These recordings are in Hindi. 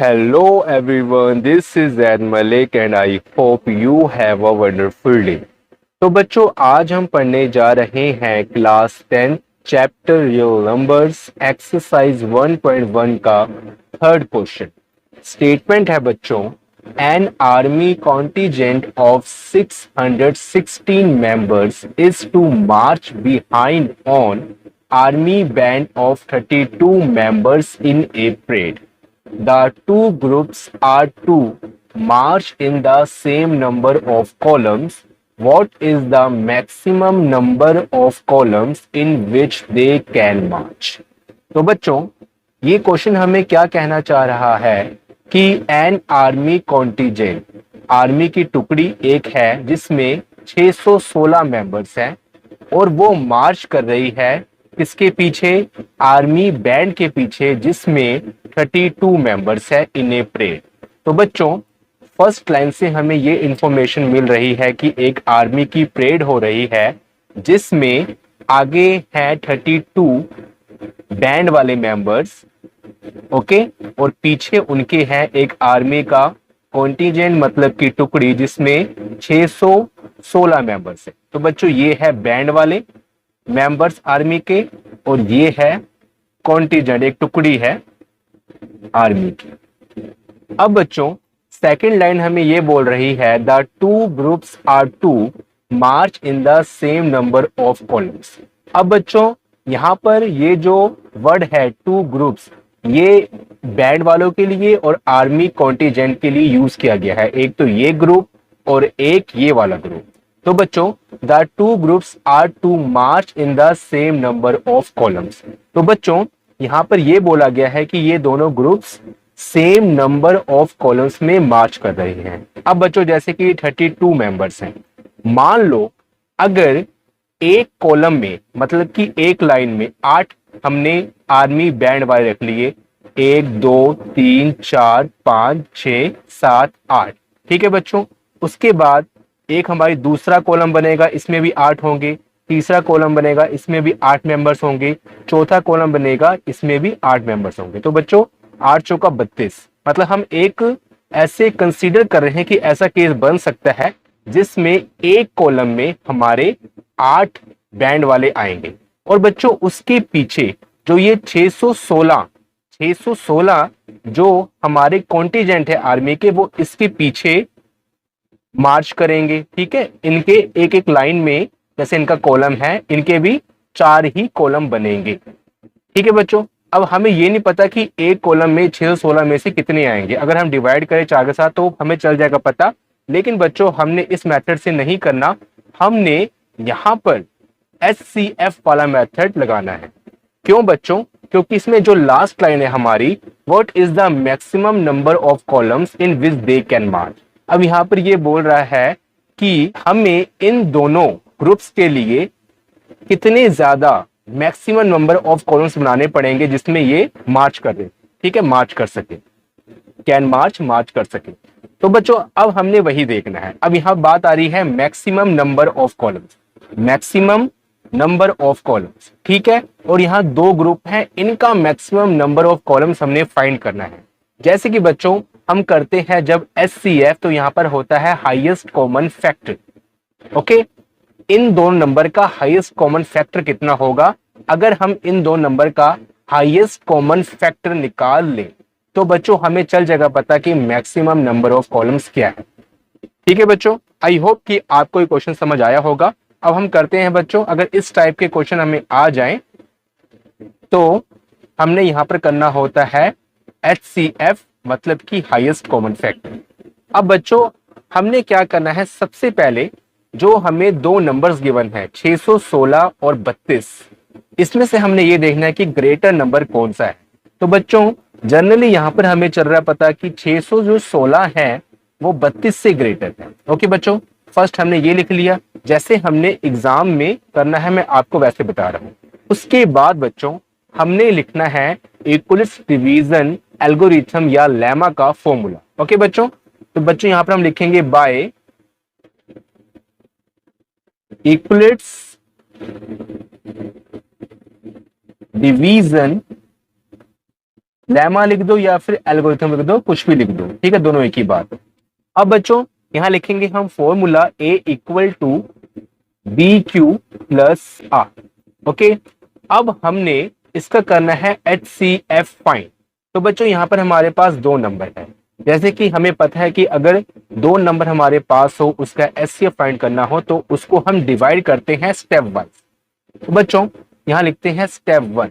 Hello everyone, this is Zaid Malik and I hope you have a wonderful day. तो बच्चों आज हम पढ़ने जा रहे हैं class 10 chapter real numbers exercise 1.1 का थर्ड क्वेश्चन। स्टेटमेंट है बच्चों, an army contingent of 616 members is to march behind on army band of 32 members in a parade. The two groups are to march in the same number of columns. What is the maximum number of columns in which they can march? तो बच्चों ये क्वेश्चन हमें क्या कहना चाह रहा है कि एन आर्मी कॉन्टिजेंट, आर्मी की टुकड़ी एक है जिसमें 616 मेंबर्स हैं और वो मार्च कर रही है किसके पीछे? आर्मी बैंड के पीछे जिसमें 32 मेंबर्स है इन ए परेड। तो बच्चों फर्स्ट लाइन से हमें ये इंफॉर्मेशन मिल रही है कि एक आर्मी की परेड हो रही है जिसमें आगे है 32 बैंड वाले मेंबर्स, ओके, और पीछे उनके है एक आर्मी का कॉन्टिजेंट मतलब की टुकड़ी जिसमें 616 मेंबर्स है। तो बच्चों ये है बैंड वाले मेंबर्स आर्मी के और ये है कॉन्टिजेंट, एक टुकड़ी है आर्मी की। अब बच्चों सेकंड लाइन हमें ये बोल रही है the two groups are to march in the same number of columns. अब बच्चों यहां पर ये जो वर्ड है टू ग्रुप्स, ये बैंड वालों के लिए और आर्मी कॉन्टिजेंट के लिए यूज किया गया है। एक तो ये ग्रुप और एक ये वाला ग्रुप। तो बच्चों the two groups are to march in the same number of columns. तो बच्चों यहां पर यह बोला गया है कि ये दोनों groups same number of columns में मार्च कर रहे हैं। अब बच्चों जैसे कि 32 मेंबर्स हैं, मान लो अगर एक कॉलम में मतलब कि एक लाइन में 8 हमने आर्मी बैंड वाले रख लिए, 1 2 3 4 5 6 7 8, ठीक है बच्चों। उसके बाद एक हमारी दूसरा कॉलम बनेगा, इसमें भी 8 होंगे, तीसरा कॉलम बनेगा, इसमें भी 8 मेंबर्स होंगे, चौथा कॉलम बनेगा, इसमें भी 8 मेंबर्स होंगे। तो बच्चों 8 चौका 32, मतलब हम एक ऐसे कंसीडर कर रहे हैं कि ऐसा केस बन सकता है जिसमें एक कॉलम में हमारे 8 बैंड वाले आएंगे और बच्चों उसके पीछे जो ये 616 जो हमारे कॉन्टिजेंट है आर्मी के, वो इसके पीछे मार्च करेंगे, ठीक है। इनके एक एक लाइन में जैसे इनका कॉलम है, इनके भी 4 ही कॉलम बनेंगे, ठीक है बच्चों। अब हमें ये नहीं पता कि एक कॉलम में 616 में से कितने आएंगे। अगर हम डिवाइड करें 4 के साथ तो हमें चल जाएगा पता, लेकिन बच्चों हमने इस मेथड से नहीं करना, हमने यहां पर HCF वाला मेथड लगाना है। क्यों बच्चों? क्योंकि इसमें जो लास्ट लाइन है हमारी, what is the maximum number of columns in which they can march. अब यहां पर ये बोल रहा है कि हमें इन दोनों ग्रुप्स के लिए कितने ज्यादा मैक्सिमम नंबर ऑफ कॉलम्स बनाने पड़ेंगे जिसमें ये मार्च कर दे, ठीक है, मार्च कर सके, कैन मार्च कर सके। तो बच्चों अब हमने वही देखना है। अब यहां बात आ रही है maximum number of columns, maximum number of columns, ठीक है। और यहां दो ग्रुप हैं, इनका मैक्सिमम नंबर ऑफ कॉलम्स हमने फाइंड करना है। जैसे कि बच्चों हम करते हैं जब HCF, तो यहां पर होता है हाईएस्ट कॉमन फैक्टर, ओके। इन दोनों नंबर का हाईएस्ट कॉमन फैक्टर कितना होगा? अगर हम इन दो नंबर का हाईएस्ट कॉमन फैक्टर निकाल लें तो बच्चों हमें चल जाएगा पता कि मैक्सिमम नंबर ऑफ कॉलम्स क्या है, ठीक है बच्चों। आई होप कि आपको ये क्वेश्चन समझ आया होगा। अब हम करते हैं बच्चों, अगर इस टाइप के क्वेश्चन हमें आ जाएं तो हमने यहां पर करना होता है HCF मतलब कि हाईएस्ट कॉमन फैक्टर। अब बच्चों हमने क्या करना है, सबसे पहले जो हमें दो नंबर्स गिवन है 616 और 32, इसमें से हमने ये देखना है कि ग्रेटर नंबर कौन सा है। तो बच्चों जनरली यहां पर हमें चल रहा पता कि 616 है वो 32 से ग्रेटर है, ओके बच्चों। फर्स्ट हमने ये लिख लिया, जैसे हमने एग्जाम में करना है मैं आपको वैसे बता रहा हूं। उसके बाद बच्चों हमने लिखना है इक्वलिट्स डिवीजन एल्गोरिथम या लेमा का फॉर्मूला, ओके बच्चों। तो बच्चों यहां पर हम लिखेंगे बाय इक्वलिट्स डिवीजन लेमा लिख दो या फिर एल्गोरिथम लिख दो, कुछ भी लिख दो, ठीक है, दोनों एक ही बात। अब बच्चों यहां लिखेंगे हम formula a equal to b q plus r. Okay, अब हमने इसका करना है एच सी एफ फाइंड। तो बच्चों यहां पर हमारे पास दो नंबर है, जैसे कि हमें पता है कि अगर दो नंबर हमारे पास हो उसका एच सी एफ फाइंड करना हो तो उसको हम डिवाइड करते हैं स्टेप वाइज। तो बच्चों यहां लिखते हैं स्टेप वन।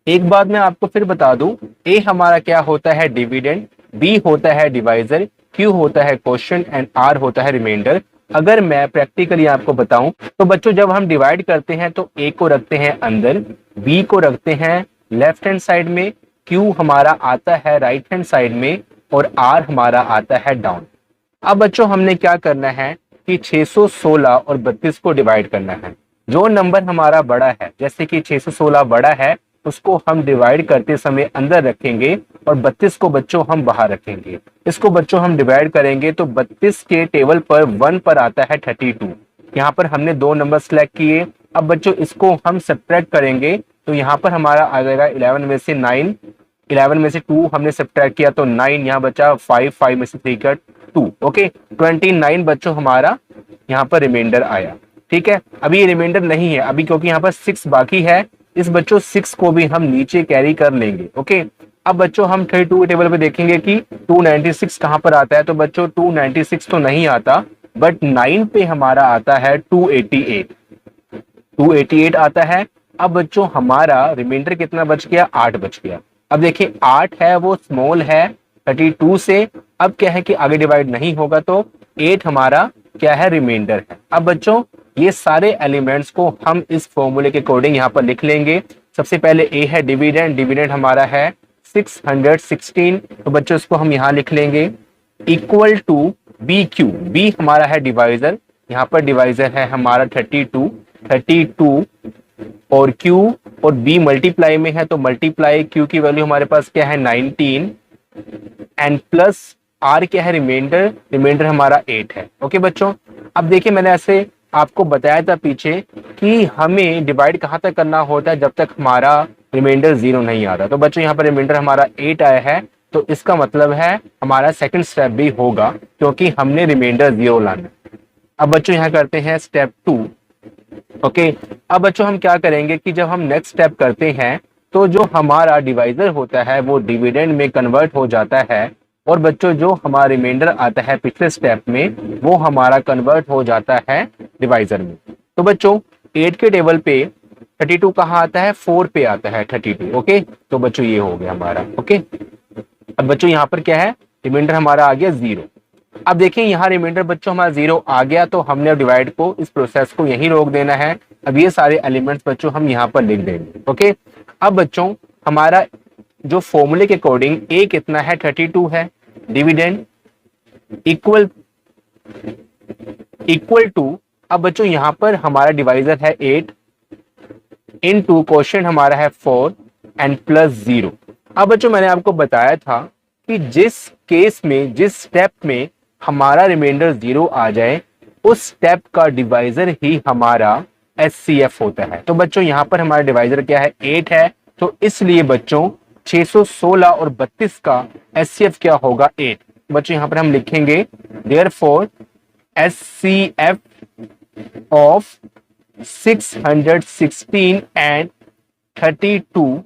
एक बात मैं आपको फिर बता दूं, ए हमारा क्या होता है डिविडेंड, बी होता है डिवाइजर, क्यू होता है क्वोशिएंट एंड आर होता है रिमाइंडर। अगर मैं प्रैक्टिकली आपको बताऊं तो बच्चों जब हम डिवाइड करते हैं तो ए को रखते हैं अंदर, बी को रखते हैं लेफ्ट हैंड साइड में, क्यू हमारा आता है राइट हैंड साइड में और आर हमारा आता है डाउन। अब बच्चों हमने क्या करना है कि 616 और 32 को डिवाइड करना है। जो नंबर हमारा बड़ा है, जैसे कि 616 बड़ा है, उसको हम डिवाइड करते समय अंदर रखेंगे और 32 को बच्चों हम बाहर रखेंगे। इसको बच्चों हम डिवाइड करेंगे तो 32 के टेबल पर 1 पर आता है 32। यहाँ पर हमने दो नंबर सिलेक्ट किए। अब बच्चों इसको हम सब्ट्रैक्ट करेंगे तो यहाँ पर हमारा आ जाएगा 11 में से 9, 11 में से 2 हमने सब्ट्रैक्ट किया तो 9, यहाँ बचा 5, 5 में से 3 कट 2। ओके, 29 बच्चों हमारा यहाँ पर रिमाइंडर आया। ठीक है, अभी ये रिमाइंडर नहीं है अभी क्योंकि यहाँ पर 6 बाकी है। इस बच्चों 6 को भी हम नीचे कैरी कर लेंगे। ओके, अब बच्चों हम 32 टेबल पे देखेंगे कि 296 कहां पर आता है। तो बच्चों 296 तो नहीं आता, बट 9 पे हमारा आता है 288, 288 आता है। अब बच्चों हमारा रिमाइंडर कितना बच गया, 8 बच गया। अब देखिए 8 है वो स्मॉल है 32 से, अब क्या है कि आगे डिवाइड नहीं होगा तो 8 हमारा क्या है रिमाइंडर है। अब बच्चों ये सारे एलिमेंट्स को हम इस फॉर्मूले के अकॉर्डिंग यहाँ पर लिख लेंगे। सबसे पहले ए है डिविडेंड, डिविडेंड हमारा है 616, तो बच्चों इसको हम यहाँ लिख लेंगे equal to b q, b हमारा है डिवाइजर, यहाँ पर डिवाइजर है हमारा 32, 32 और क्यू और बी मल्टीप्लाई में है तो मल्टीप्लाई क्यू की वैल्यू हमारे पास क्या है 19 एंड प्लस आर क्या है रिमाइंडर, रिमाइंडर हमारा 8 है। ओके बच्चों, अब देखिए मैंने ऐसे आपको बताया था पीछे कि हमें डिवाइड कहां तक करना होता है जब तक हमारा रिमाइंडर 0 नहीं आता। तो बच्चों यहाँ पर रिमाइंडर हमारा 8 आया है तो इसका मतलब है हमारा सेकंड स्टेप भी होगा क्योंकि हमने रिमाइंडर 0 लाना। अब बच्चों यहाँ करते हैं स्टेप 2। ओके, अब बच्चों हम क्या करेंगे कि जब हम नेक्स्ट स्टेप करते हैं तो जो हमारा डिवाइजर होता है वो डिविडेंड में कन्वर्ट हो जाता है और बच्चों जो हमारा रिमाइंडर आता है पिछले स्टेप में वो हमारा कन्वर्ट हो जाता है डिवाइजर में। तो बच्चों 8 के टेबल पे 32 कहाँ आता है, 4 पे आता है 32। ओके, तो बच्चों ये हो गया हमारा। ओके, अब बच्चों यहाँ पर क्या है रिमाइंडर हमारा आ गया 0। अब देखिए यहाँ रिमाइंडर बच्चों हमारा 0 आ गया तो हमने डिवाइड को इस प्रोसेस को यहीं रोक देना है। अब ये सारे एलिमेंट्स बच्चों हम यहाँ पर लिख देंगे। ओके, अब बच्चों हमारा जो फॉर्मूले के अकॉर्डिंग ए कितना है 32 है, डिविडेंड इक्वल टू, अब बच्चों यहां पर हमारा डिवाइजर है 8 इनटू क्वोशिएंट हमारा है 4 एंड प्लस 0। अब बच्चों मैंने आपको बताया था कि जिस केस में जिस स्टेप में हमारा रिमाइंडर 0 आ जाए उस स्टेप का डिवाइजर ही हमारा एचसीएफ होता है। तो बच्चों यहां पर हमारा डिवाइजर क्या है 8 है तो इसलिए बच्चों 616 और 32 का एचसीएफ क्या होगा 8। बच्चों यहां पर हम लिखेंगे therefore HCF of 616 and 32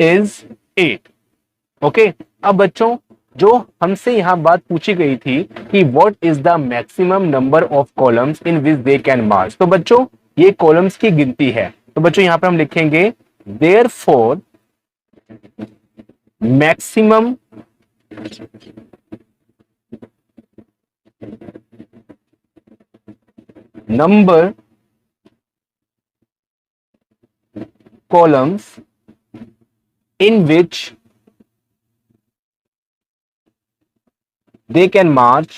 is 8। Okay, अब बच्चों जो हमसे यहां बात पूछी गई थी कि what is the maximum number of columns in which they can march, तो बच्चों ये कॉलम्स की गिनती है। तो बच्चों यहां पर हम लिखेंगे therefore maximum number columns in which they can march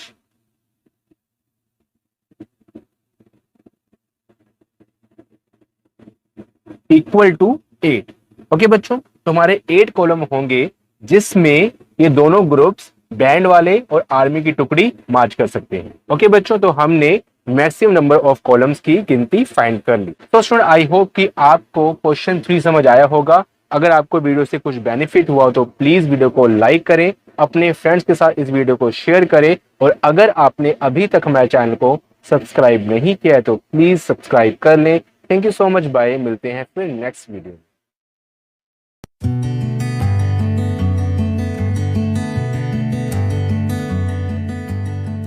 equal to 8। Okay बच्चों, तो हमारे 8 कॉलम होंगे जिसमें ये दोनों ग्रुप्स बैंड वाले और आर्मी की टुकड़ी मार्च कर सकते हैं। ओके बच्चों, तो हमने मैक्सिमम नंबर ऑफ कॉलम्स की गिनती फाइंड कर ली। तो स्टूडेंट आई होप कि आपको क्वेश्चन 3 समझ आया होगा। अगर आपको वीडियो से कुछ बेनिफिट हुआ तो प्लीज वीडियो को लाइक करें, अपने फ्रेंड्स के साथ इस वीडियो को शेयर करें, और अगर आपने अभी तक हमारे चैनल को सब्सक्राइब नहीं किया है तो प्लीज सब्सक्राइब कर लें। Thank you so much, bye, मिलते हैं फिर next video.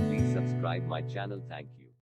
Please subscribe my channel. Thank you.